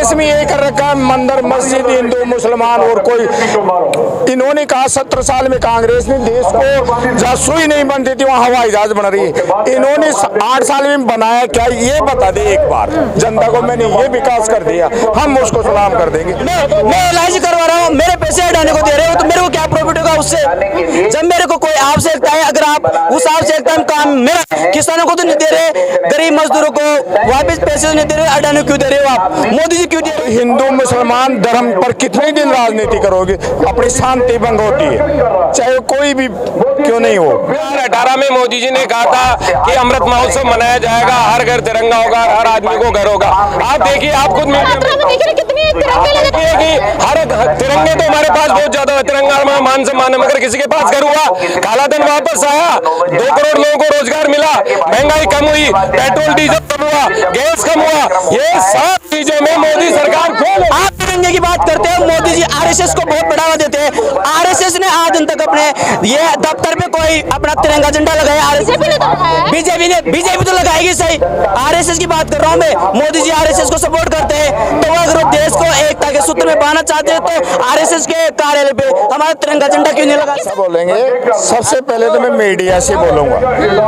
देश में ये कर रखा है, मंदिर मस्जिद हिंदू मुसलमान और कोई। इन्होंने कहा 17 साल में कांग्रेस ने देश को जहाँ सुई नहीं बनती थी वहाँ हवाई जहाज बना रही है। इन्होंने 8 साल में बनाया क्या, ये बता दे एक बार जनता को। मैंने ये विकास कर दिया, हम उसको सलाम कर देंगे। मैं LIC करवा रहा हूँ, मेरे पैसे हटाने को दे रहे हो तो मेरे को क्या प्रॉफिट होगा उससे? जब मेरे को कोई आवश्यकता है, अगर आप उस आवश्यकता में काम मेरा किसानों को तो नहीं दे रहे, गरीब मजदूरों को वापस पैसे नहीं दे रहे, अडानी क्यों दे रहे हो आप? मोदी जी क्यों दे रहे हो? हिंदू मुसलमान धर्म पर कितने दिन राजनीति करोगे? अपनी शांति भंग होती है, चाहे कोई भी क्यों नहीं हो। 2018 में मोदी जी ने कहा था कि अमृत महोत्सव मनाया जाएगा, हर घर तिरंगा होगा, हर आदमी को घर होगा। आप देखिए, आप खुद में हर तिरंगे तो हमारे पास बहुत ज्यादा है, तिरंगा हमारा मान सम्मान है, मगर किसी के पास घर हुआ, काला धन वापस आया, 2 करोड़ लोगों को रोजगार मिला, महंगाई कम हुई, पेट्रोल डीजल कम हुआ, गैस कम हुआ। ये सब चीजों में मोदी सरकार आप तिरंगे की बात करते हैं, मोदी जी RSS को बहुत बढ़ावा देते हैं। RSS ने आज दिन तक अपने ये दफ्तर पे कोई अपना तिरंगा झंडा लगाया? बीजेपी तो लगाएगी सही, RSS की बात कर रहा हूँ मैं। मोदी जी RSS को सपोर्ट करते हैं, तो अगर वो देश को एकता के सूत्र में बांधना चाहते हैं तो RSS के कार्यालय पे हमारा तिरंगा झंडा क्यों नहीं लगा? बोलेंगे सबसे पहले तो मैं मीडिया से बोलूंगा,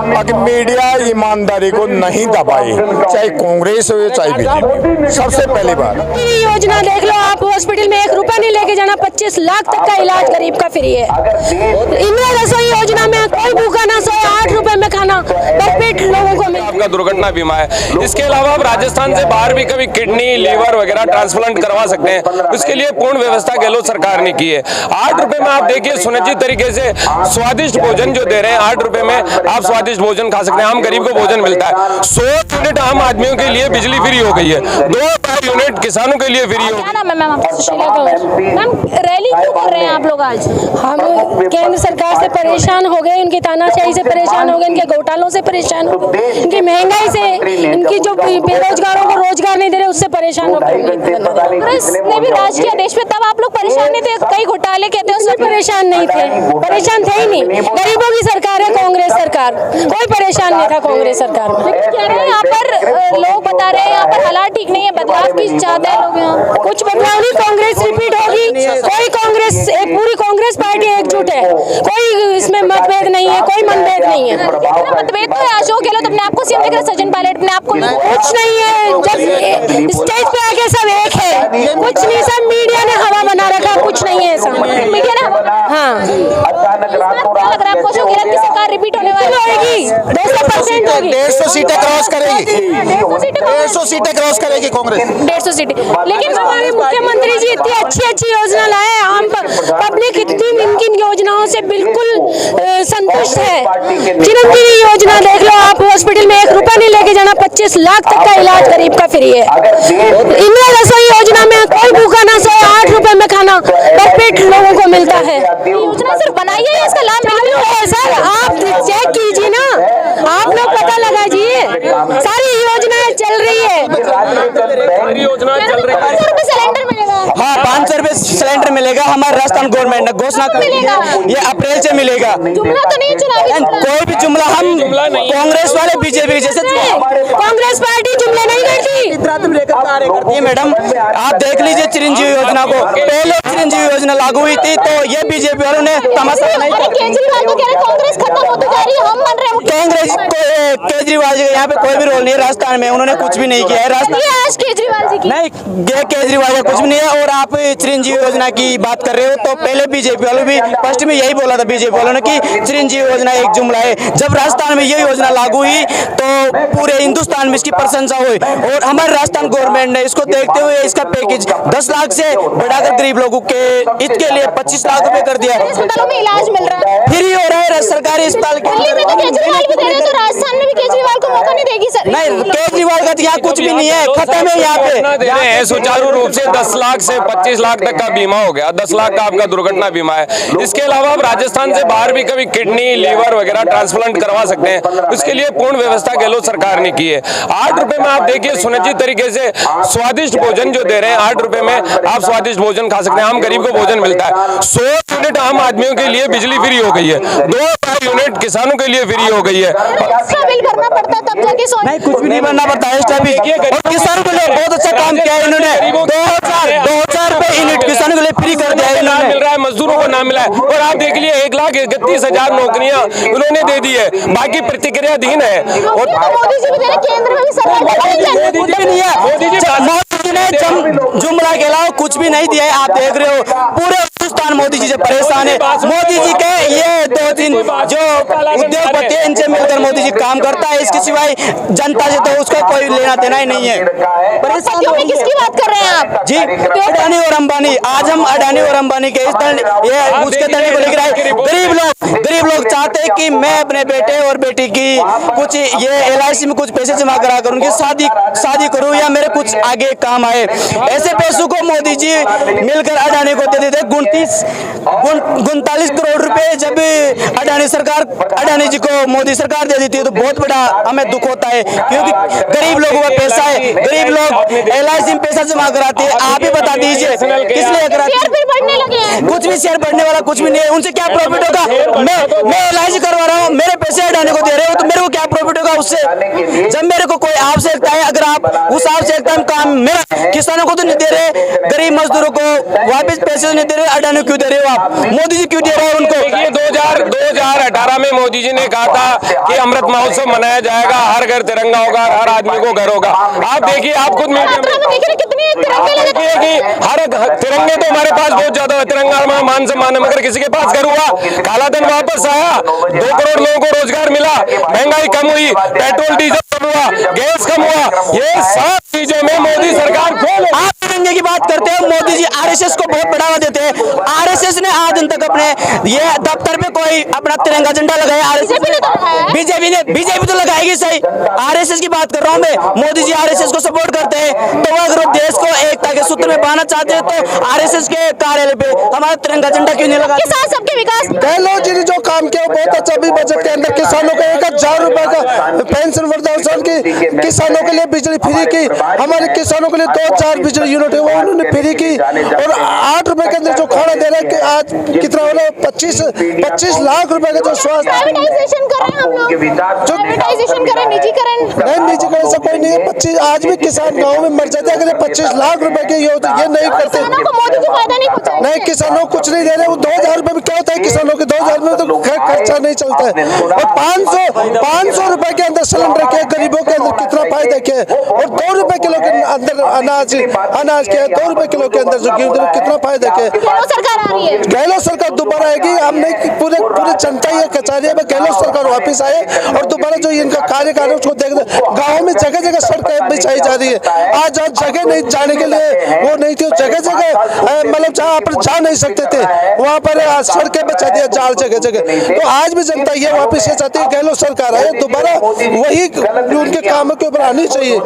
बाकी मीडिया ईमानदारी को नहीं दबाए, चाहे कांग्रेस हो चाहे बीजेपी। सबसे पहली बात योजना देख लो आप, हॉस्पिटल में 1 रुपया नहीं लेके जाना, 25 लाख तक का इलाज गरीब का फ्री है। इंदिरा रसोई योजना में कोई भूखा ना सोए, 8 रुपए में खाना भरपेट लोगों को मिले। आपका दुर्घटना बीमा है। इसके अलावा आप राजस्थान से बाहर भी कभी किडनी लीवर वगैरह ट्रांसप्लांट करवा सकते हैं, उसके लिए पूर्ण व्यवस्था गहलोत सरकार ने की है। 8 रुपए में आप देखिए सुनिश्चित तरीके से स्वादिष्ट भोजन जो दे रहे हैं, 8 रुपए में आप स्वादिष्ट भोजन खा सकते हैं। आम गरीब को भोजन मिलता है। 100 यूनिट आम आदमियों के लिए बिजली फ्री हो गई है, 2 यूनिट किसानों के लिए फ्री हो गई। मैम रैली क्यों कर रहे हैं आप लोग आज? हम केंद्र सरकार से परेशान हो गए, इनकी तानाशाही से परेशान हो गए, इनके घोटालों से परेशान हो गए, इनकी महंगाई से, इनकी जो बेरोजगारों को रोजगार नहीं दे रहे उससे परेशान हो गए। कांग्रेस ने भी राज किया देश में, तब आप लोग परेशान नहीं थे? कई घोटाले कहते हैं, उसमें परेशान नहीं थे, परेशान थे ही नहीं। गरीबों की सरकार है कांग्रेस सरकार, कोई परेशान नहीं था कांग्रेस सरकार में। कह रहे हैं यहाँ पर लोग बता रहे हैं यहाँ पर हालात ठीक नहीं है, बदलाव की चाहते हैं लोग। यहाँ कुछ बदलाव नहीं, कांग्रेस रिपीट होगी। कोई कांग्रेस, पूरी कांग्रेस पार्टी एकजुट है, कोई इसमें मतभेद नहीं है, कोई मनभेद नहीं है। मतभेद तो है, अशोक गहलोत अपने आपको सीएम देख रहे, सचिन पायलट अपने आपको कुछ नहीं है। जब स्टेज पे आके सब एक है, कुछ नहीं, सब मीडिया ने हवा बना रखा, कुछ नहीं है ऐसा। मीडिया ने हाँ लग रहा है आपको अशोक गहलोत की सरकार रिपीट होने वाली होगी, 200% होगी, 150 सीटें क्रॉस करेगी, 150 सीटें क्रॉस करेगी कांग्रेस, 150 सीटें। लेकिन हमारे मुख्यमंत्री जी इतनी अच्छी योजना लाए, आम पब्लिक इतनी इनकी योजनाओं से बिल्कुल संतुष्ट है। चिरंजीवी योजना देख लो आप, हॉस्पिटल में 1 रुपया नहीं लेके जाना, 25 लाख तक का इलाज गरीब का फ्री है। इंदिरा रसोई योजना में कोई भूखा ना सोए, 8 रुपए में खाना भरपेट लोगों को मिलता है। योजना सिर्फ बनाई है, इसका लाभ मिल रहा है सर, आप चेक कीजिए ना, आप लोग पता लगाइए, सारी योजनाएं चल रही है। योजना चल रही है। 500 रुपए सिलेंडर मिलेगा। हाँ 500 रुपए सिलेंडर मिलेगा, हमारे राजस्थान गवर्नमेंट ने घोषणा कर दी है, ये अप्रैल से मिलेगा। जुमला तो नहीं चुनावी, कोई भी जुमला, हम कांग्रेस वाले बीजेपी जैसे कांग्रेस पार्टी जुमले नहीं करती करती है। मैडम आप देख लीजिए चिरंजीवी योजना को, पहले चिरंजीवी योजना लागू हुई थी तो ये बीजेपी वालों ने तमाशा नहीं। केजरीवाल तो कह रहे कांग्रेस खत्म होती जा रही है, हम मान रहे हैं कांग्रेस को, केजरीवाल जी यहाँ पे कोई भी रोल नहीं है राजस्थान में, उन्होंने कुछ भी नहीं किया है राजस्थान केजरीवाल जी की। नहीं, केजरीवाल का कुछ भी नहीं है। और आप चिरंजीवी योजना की बात कर रहे हो तो पहले बीजेपी वालों भी फर्स्ट में यही बोला था, बीजेपी वालों ने कि चिरंजीवी योजना एक जुमला है। जब राजस्थान में ये योजना लागू हुई तो पूरे हिंदुस्तान में इसकी प्रशंसा हुई, और हमारे राजस्थान गवर्नमेंट ने इसको देखते हुए इसका पैकेज 10 लाख से बढ़ाकर गरीब लोगों के इसके लिए 25 लाख रुपए कर दिया। अस्पतालों में इलाज मिल रहा है, फ्री हो रहा है सरकारी अस्पताल के। दिल्ली में तो केजरीवाल भी दे रहे हैं, तो राजस्थान में भी केजरीवाल को मौका नहीं देगी सर? नहीं, केजरीवाल का यहाँ कुछ भी नहीं है, खत्म है यहाँ पे। दे रहे हैं सुचारू रूप से 10 लाख लाख से 25 लाख तक का बीमा हो गया, 10 लाख का आपका दुर्घटना बीमा है। इसके अलावा आप राजस्थान से बाहर भी कभी किडनी, लीवर वगैरह ट्रांसप्लांट करवा सकते हैं। उसके लिए पूर्ण व्यवस्था गहलोत सरकार ने की है। 8 रुपए में आप देखिए सुनिश्चित तरीके से स्वादिष्ट भोजन जो दे रहे हैं, 8 रुपए में आप स्वादिष्ट भोजन खा सकते हैं। आम गरीब को भोजन मिलता है। 100 यूनिट आम आदमियों के लिए बिजली फ्री हो गई है, 2 यूनिट किसानों के लिए फ्री हो गई है। बिल भरना पड़ता है तब जाके नहीं, कुछ भी नहीं भरना पड़ता है। और किसानों के लिए बहुत अच्छा काम किया है इन्होंने। 2000 रुपए यूनिट किसानों के लिए फ्री कर दिया है इन्होंने। मिल रहा है, मजदूरों को नाम मिला है। और आप देख लिए 1,31,000 नौकरियां उन्होंने दे दी है, बाकी प्रतिक्रियाधीन है। और मोदी जी भी दे रहे, केंद्र में भी सरकार मोदी जी नहीं है, मोदी जी ने जुमला के अलावा कुछ भी नहीं दिया है। आप देख रहे हो पूरे हिंदुस्तान मोदी जी से परेशान है। मोदी जी के ये 2-3 जो उद्योगपति है इनसे मिलकर मोदी जी काम करता है, इसके सिवाय जनता से तो उसका कोई लेना देना ही नहीं है। परेशान किसकी बात कर रहे हैं आप? जी, अडानी और अंबानी। आज हम अडानी और अंबानी के उसके धरने को लेकर आए। गरीब लोग चाहते हैं कि मैं अपने बेटे और बेटी की कुछ ये LIC में कुछ पैसे जमा करा कर उनकी शादी करूं या मेरे कुछ आगे काम आए। ऐसे पैसों को मोदी जी मिलकर अडानी को दे देते। 39 करोड़ रुपए जब अडानी जी को मोदी सरकार दे देती है तो बहुत बड़ा हमें दुख होता है, क्योंकि गरीब लोगों का पैसा है। गरीब लोग LIC में पैसा जमा कराते हैं। आप ही बता दीजिए किस लिए कराते हैं? कुछ भी शेयर बढ़ने वाला कुछ भी नहीं है। उनसे क्या प्रॉफिट होगा? मैं LIC करवा रहा हूँ, मेरे पैसे अडानी को दे रहे हो तो मेरे को क्या प्रॉफिट होगा उससे? जब मेरे को कोई आवश्यकता है, अगर आप उस आवश्यकता में काम मेरा किसानों को तो नहीं दे रहे, गरीब मजदूरों को वापस पैसे नहीं दे रहे, अडानी क्यों दे रहे हो आप? मोदी जी क्यों दे रहे हो उनको? देखिए 2018 में मोदी जी ने कहा था कि अमृत महोत्सव मनाया जाएगा, हर घर तिरंगा होगा, हर आदमी को घर होगा। आप देखिए, आप खुद मीडिया में देखिए कि हर तिरंगे तो हमारे पास बहुत ज्यादा है, तिरंगा हमारा मान सम्मान है, मगर किसी के पास घर हुआ, काला धन वापस आया, 2 करोड़ लोगों को रोजगार मिला, महंगाई कम हुई, पेट्रोल डीजल कम हुआ, गैस कम हुआ। ये सब चीजों में मोदी सरकार आप तिरंगे की बात करते हैं, मोदी जी RSS को बहुत बढ़ावा देते हैं। RSS ने आज दिन तक अपने ये दफ्तर पे कोई अपना तिरंगा झंडा लगाया? बीजेपी तो लगाएगी सही, RSS की बात कर रहा हूँ मैं। मोदी जी RSS को सपोर्ट करते हैं, तो अगर वो देश को एकता के सूत्र में बांधना चाहते हैं तो RSS के कार्यालय पे हमारा तिरंगा झंडा क्यों नहीं लगा? किसान सबके विकास गहलोत जी ने जो काम किया बहुत अच्छा। भी बजट के अंदर किसानों को 1,000 रुपए का पेंशन वृद्धावस्था की, किसानों के लिए बिजली फ्री की, हमारे किसानों के लिए 2-4 बिजली यूनिट है वो उन्होंने फ्री की। और 8 रुपए के अंदर जो खाना दे रहे हैं, आज कितना हो रहा है? 25 लाख रुपए का जो स्वास्थ्य प्राइवेटाइजेशन कर रहे हैं हम लोग, प्राइवेटाइजेशन करें, निजीकरण नहीं, निजीकरण से कोई नहीं है। 25 आज भी किसान गाँव में मर जाते हैं अगर 25 लाख रुपए के ये नहीं करते। मोदी जी फायदा नहीं पहुंचा नहीं, किसानों को कुछ नहीं दे रहे। वो 2,000 रुपए में क्या होता है किसानों के? 2,000 में तो खर्चा नहीं चलता है। और 500 रुपए के अंदर सिलेंडर के गरीबों के अंदर कितना फायदा किया है। और 2 रुपए किलो के अंदर अनाज के 2 रुपए किलो के अंदर जो कितना फायदा किया है। सरकार आ रही है, गहलोत सरकार दोबारा आएगी। हम नहीं, पूरे जनता ये कचारी है गहलोत सरकार वापिस आए और दोबारा जो इनका कार्यकाल है उसको देख। गाँव में जगह जगह सड़कें बिछाई जा रही है। आज जहाँ जगह नहीं जाने के लिए वो नहीं थी, जगह मतलब जहाँ पर जा नहीं सकते थे वहाँ पर सड़कें बिछा दिया जाल जगह जगह। तो आज भी जनता ये वापिस ये चाहती है गहलोत सरकार आए, दोबारा वही उनके कामों के ऊपर आनी चाहिए।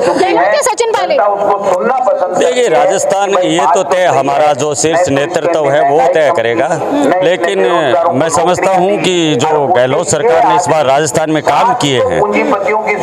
सचिन पायलट देखिए, राजस्थान ये तो तय हमारा जो शीर्ष नेतृत्व है वो तय करेगा, लेकिन मैं समझता हूँ कि जो गहलोत सरकार ने इस बार राजस्थान में काम किए हैं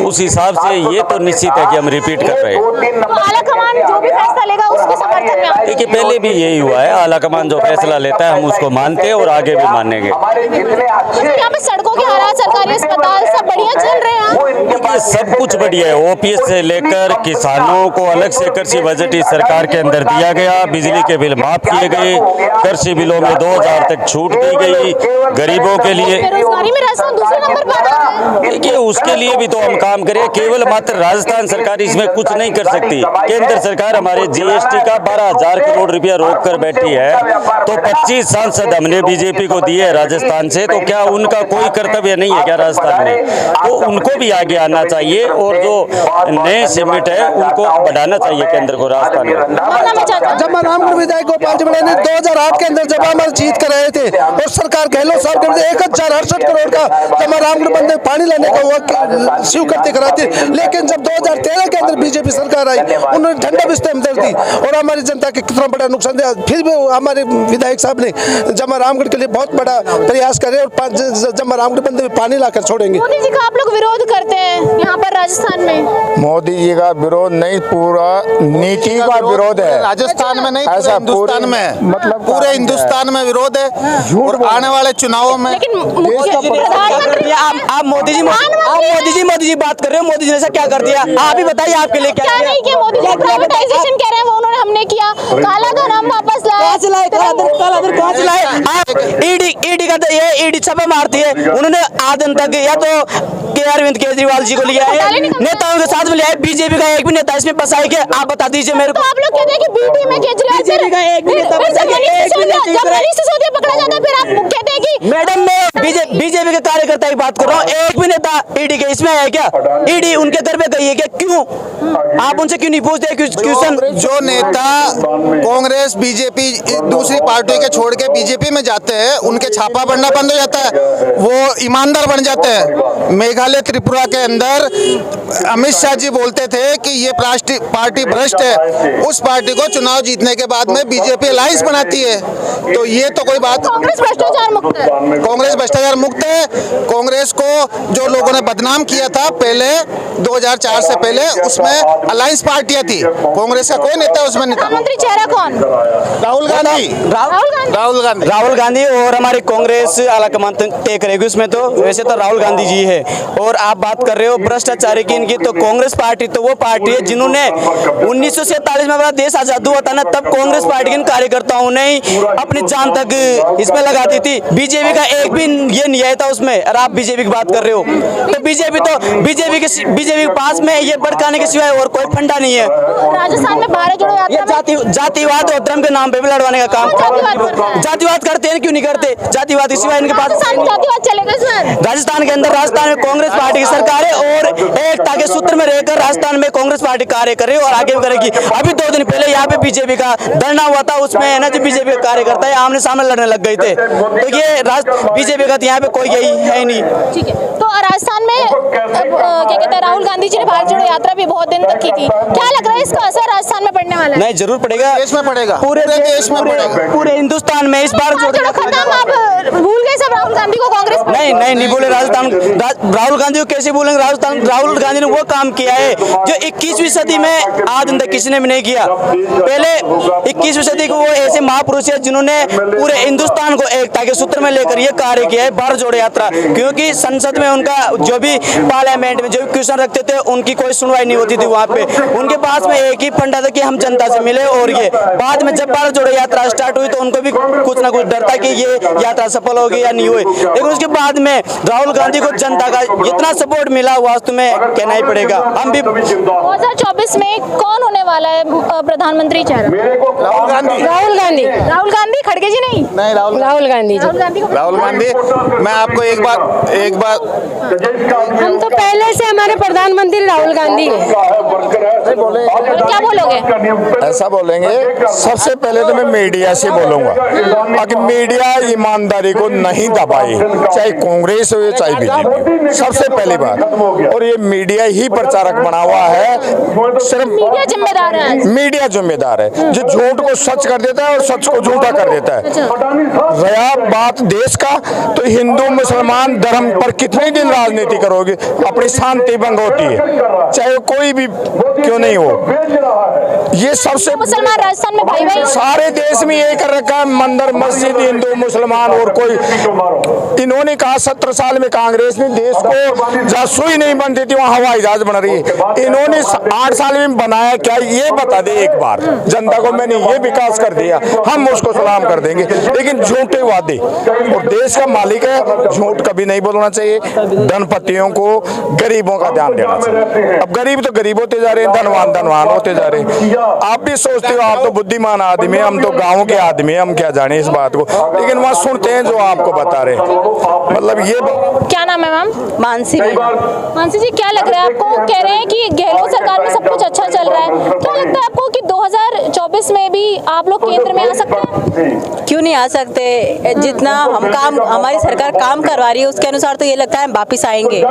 उस हिसाब से ये तो निश्चित है कि हम रिपीट कर रहे हैं। आलाकमान जो भी फैसला लेगा उसके समर्थन में। देखिए, पहले भी यही हुआ है, आलाकमान जो फैसला लेता है हम उसको मानते हैं और आगे भी मानेंगे। यहाँ पे सड़कों के हालात, सरकारी अस्पताल सब बढ़िया चल रहे हैं। देखिए, सब कुछ बढ़िया है। OPS से लेकर किसानों को अलग से कृषि बजट इस सरकार के अंदर दिया गया, बिजली के बिल माफ किए गए, कृषि बिलों में 2000 तक छूट दी गई गरीबों के लिए। बेरोजगारी में राजस्थान दूसरे नंबर पर आ रहा है। देखिए, उसके लिए भी तो हम काम करें। केवल मात्र राजस्थान सरकार इसमें कुछ नहीं कर सकती। केंद्र सरकार हमारे GST का 12,000 करोड़ रुपया रोक कर बैठी है, तो 25 सांसद हमने बीजेपी को दिए राजस्थान से, तो क्या उनका कोई कर्तव्य नहीं है क्या राजस्थान में? तो उनको भी आगे आना चाहिए और जो नए समिट है उनको बढ़ाना चाहिए केंद्र को राजस्थान में। जब रामपुर विधायक गोपाल जी ने 2008 के अंदर जब हमारे जीत कर रहे थे और सरकार गहलोत साहब के 1,068 करोड़ का जब रामपुर बंदे पानी लाने का वो स्वीकृति कराती, लेकिन जब 2013 के अंदर बीजेपी सरकार आई उन्होंने ठंडा बिस्तर दी और हमारी जनता के कितना बड़ा नुकसान दिया। फिर भी हमारे विधायक साहब ने जमा रामगढ़ के लिए बहुत बड़ा प्रयास करे और जमा रामगढ़ बंदे में पानी लाकर छोड़ेंगे। मोदी जी का आप लोग विरोध करते हैं यहाँ पर राजस्थान में? मोदी जी का विरोध नहीं, पूरा नीति का विरोध है। राजस्थान में नहीं, ऐसा पूरे हिंदुस्तान में, मतलब पूरे हिंदुस्तान में विरोध है। और आने वाले चुनावों में लेकिन प्रधानमंत्री आप मोदी जी बात कर रहे हो। मोदी जी ने ऐसा क्या कर दिया? आप ही बताइए, आपके लिए क्या क्या नहीं किया मोदी जी? प्राइवेटाइजेशन कह रहे हैं वो, उन्होंने हमने किया। काला धन हम वापस ईडी का तो ये ईडी छापा मारती है। उन्होंने आज दिन तक या तो अरविंद केजरीवाल जी को लिया है, नेताओं के साथ में लिया है। बीजेपी का एक भी नेता इसमें फंसा है क्या? आप बता दीजिए मेरे को। तो आप लोग कहते हैं कि बीटी में केजरीवाल का एक भी नेता जब मनीष सिसोदिया पकड़ा जाता है, फिर आप कहते हैं कि मैडम मैं बीजेपी के कार्यकर्ता की बात कर रहा हूँ। एक भी नेता ईडी के इसमें है क्या? ईडी उनके घर पे गई है क्या? क्यों आप उनसे क्यों नहीं पूछते क्वेश्चन? जो नेता कांग्रेस बीजेपी दूसरी पार्टी के छोड़ के बीजेपी में जाते हैं, उनके छापा पड़ना बंद हो जाता है, वो ईमानदार बन जाते हैं। मेघालय त्रिपुरा के अंदर अमित शाह जी बोलते थे कि ये पार्टी भ्रष्ट है। उस पार्टी को चुनाव जीतने के बाद में बीजेपी अलायंस बनाती है। तो ये तो कोई बात, कांग्रेस भ्रष्टाचार मुक्त है। कांग्रेस भ्रष्टाचार मुक्त है। कांग्रेस को जो लोगों ने बदनाम किया था पहले 2004 से पहले, उसमें अलायंस पार्टियां थी। कांग्रेस का कोई नेता उसमें नहीं था। प्रधानमंत्री चेहरा कौन? राहुल गांधी और हमारी कांग्रेस आला कमान तय करेगी उसमें। तो वैसे तो राहुल गांधी जी है। और आप बात कर रहे हो भ्रष्टाचार की इनकी, तो कांग्रेस पार्टी तो वो पार्टी है जिन्होंने 1947 में हमारा देश आजाद हुआ था ना, तब कांग्रेस पार्टी के कार्यकर्ताओं ने अपनी जान तक इसमें लगा दी थी। बीजेपी का एक भी ये नहीं आया था उसमें। और आप बीजेपी की बात कर रहे हो तो बीजेपी के पास में ये भड़काने के सिवाय और कोई फंडा नहीं है। राजस्थान में भारत जोड़ो यात्रा में जातिवाद और धर्म के नाम पे भी लड़वाने का काम जातिवाद करते हैं, क्यों नहीं करते? जातिवाद इसी इनके पास जातिवाद चलेगा इसमें। राजस्थान के अंदर राजस्थान में कांग्रेस पार्टी की सरकार है और एकता के सूत्र में रहकर राजस्थान में कांग्रेस पार्टी कार्य करे और आगे भी करेगी। अभी 2 दिन पहले यहाँ पे बीजेपी का धरना हुआ था, उसमें है ना जो बीजेपी के कार्यकर्ता है आमने सामने लड़ने लग गए थे। तो ये बीजेपी का यहाँ पे कोई यही है ही नहीं। ठीक है, तो राजस्थान में क्या कहते हैं, राहुल गांधी जी ने भारत जोड़ो यात्रा भी बहुत दिन तक की थी। क्या लग रहा है इसका असर राजस्थान में पड़ने वाला है? नहीं, जरूर पड़ेगा। देश में पड़ेगा, पूरे देश में पड़ेगा, पूरे हिंदुस्तान में इस बार जोड़ो खत्म। आप भूल गए सब राहुल गांधी को? कांग्रेस नहीं बोले राहुल गांधी को कैसे बोलेंगे? राहुल गांधी ने वो काम किया है जो 21वीं सदी में आज तक किसी ने भी नहीं किया। पहले 21वीं सदी को वो ऐसे महापुरुष है जिन्होंने पूरे हिंदुस्तान को एकता के सूत्र में लेकर ये कार्य किया है, भारत जोड़ो यात्रा। क्योंकि संसद में उनका जो भी पार्लियामेंट में जो भी क्वेश्चन रखते थे उनकी कोई सुनवाई नहीं होती थी वहाँ पे। उनके पास में एक ही फंडा था कि हम जनता से मिले। और ये बाद में जब भारत जोड़ो यात्रा स्टार्ट हुई तो उनको भी कुछ ना कुछ डर था कि ये यात्रा सफल होगी या नहीं हुई। लेकिन उसके बाद में राहुल गांधी को जनता का इतना सपोर्ट मिला, वास्तव में कहना ही पड़ेगा। हम भी 2024 में कौन होने वाला है प्रधानमंत्री चेहरा? राहुल गांधी खड़गे जी नहीं राहुल गांधी जी। राहुल गांधी। मैं आपको एक बात हम तो पहले से हमारे प्रधानमंत्री राहुल गांधी है। क्या बोलोगे? ऐसा बोलेंगे, सबसे पहले तो मैं मीडिया से बोलूंगा कि मीडिया ईमानदारी को नहीं दबाए, चाहे कांग्रेस हो चाहे बीजेपी, सबसे पहली बात। और ये मीडिया ही प्रचारक बना हुआ है, सिर्फ मीडिया जिम्मेदार है। मीडिया जिम्मेदार है जो झूठ को सच कर देता है और सच को झूठा कर देता है। रहा बात देश का, तो हिंदू मुसलमान धर्म पर कितने दिन राजनीति करोगे? अपनी शांति भंग होती है, चाहे कोई भी क्यों नहीं हो। ये सबसे मुसलमान राजस्थान में भाई भाई सारे देश में ये कर रखा है, मंदिर मस्जिद हिंदू मुसलमान और कोई। इन्होंने कहा 17 साल में कांग्रेस ने देश को जहाँ सुई नहीं बनती थी वहाँ हवाई जहाज बना रही है। इन्होंने 8 साल में बनाया क्या, ये बता दे एक बार जनता को। मैंने ये विकास कर दिया, हम उसको सलाम कर देंगे। लेकिन झूठे वादे, और देश का मालिक है, झूठ कभी नहीं बोलना चाहिए। धनपतियों को गरीबों का ध्यान देना चाहिए। अब गरीब तो गरीब होते जा रहे हैं, धनवान होते जा रहे हैं। आप भी सोचते हो आप तो बुद्धिमान आदमी, हम तो गाँव के आदमी, हम क्या जाने इस बात को। लेकिन वहाँ सुनते हैं जो आपको बता रहे, मतलब ये। क्या नाम है मैम? मानसी। मानसी जी, क्या लग रहा है आपको? कह रहे हैं कि गहलोत सरकार में सब कुछ अच्छा चल रहा है, क्या लगता है आपको कि 2024 में भी आप लोग केंद्र में आ सकते हैं? क्यों नहीं आ सकते? जितना हम काम, हमारी सरकार काम करवा रही है उसके अनुसार तो ये लगता है हम वापिस आएंगे।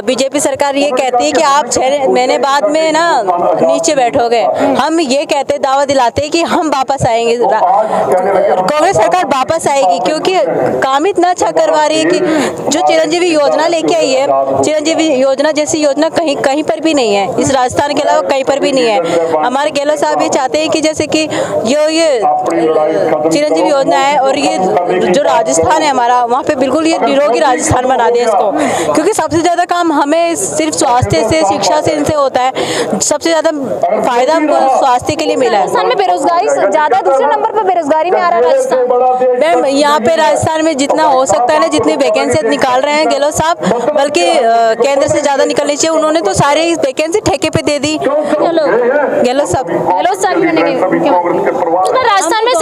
बीजेपी सरकार ये कहती है कि आप 6 महीने बाद में ना नीचे बैठोगे, हम ये कहते दावा दिलाते हैं कि हम वापस आएंगे, कांग्रेस सरकार वापस आएगी, क्योंकि काम इतना अच्छा करवा रही है कि जो चिरंजीवी योजना लेके आई है, चिरंजीवी योजना जैसी योजना कहीं पर भी नहीं है, इस राजस्थान के अलावा कहीं पर भी नहीं है। हमारे गहलोत साहब ये चाहते हैं कि जैसे कि ये चिरंजीवी योजना है और ये जो राजस्थान है हमारा, वहाँ पे बिल्कुल ये निरोगी राजस्थान बना दें इसको, क्योंकि सबसे ज़्यादा काम हमें सिर्फ स्वास्थ्य से, शिक्षा से, इनसे होता है। सबसे ज़्यादा फायदा हमको स्वास्थ्य के लिए मिला है। राजस्थान में बेरोजगारी ज़्यादा, दूसरे नंबर पर बेरोजगारी में आ रहा है राजस्थान। मैम यहाँ पे राजस्थान में जितना हो सकता है ना, जितनी वैकेंसी निकाल रहे हैं गहलोत साहब, बल्कि केंद्र से ज़्यादा निकलनी चाहिए। उन्होंने तो सारे वैकेंसी ठेके पे दे दी गहलोत साहब। राजस्थान में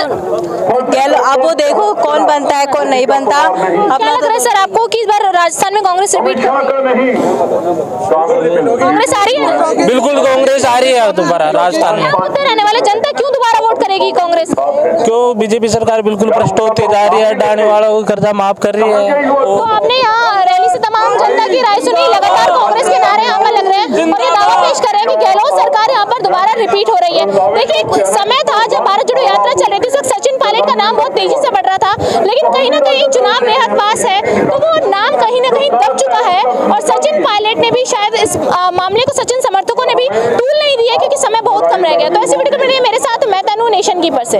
अब वो देखो कौन बनता है कौन नहीं बनता। क्या लग रहा है सर आपको कि इस बार राजस्थान में कांग्रेस रिपीट करेगी? कांग्रेस आ रही है? बिल्कुल कांग्रेस आ रही है दोबारा राजस्थान में। रहने वाले जनता क्यों दोबारा वोट करेगी कांग्रेस? क्यों? बीजेपी सरकार बिल्कुल भ्रष्ट होती जा रही है, डालने वालों को कर्जा माफ कर रही है। तो आपने यहाँ रैली से तमाम जनता की राय सुनी, लगातार कांग्रेस के नारे यहाँ पर लग रहे हैं और ये दावा पेश कर रहे हैं कि गहलोत सरकार यहाँ पर दोबारा रिपीट हो रही है। देखिए एक समय था जब भारत जोड़ो यात्रा चल रही थी, उस वक्त सचिन पायलट का नाम बहुत तेजी से बढ़ रहा था, लेकिन कहीं ना कहीं चुनाव बेहद पास है तो वो नाम कहीं ना कहीं दब चुका है और सचिन पायलट ने भी शायद इस मामले को सचिन समर्थकों ने भी तूल नहीं दिया क्योंकि समय बहुत कम रह गया। तो ऐसी वीडियो मेरे साथ मैं तनु नेशन कीपर से।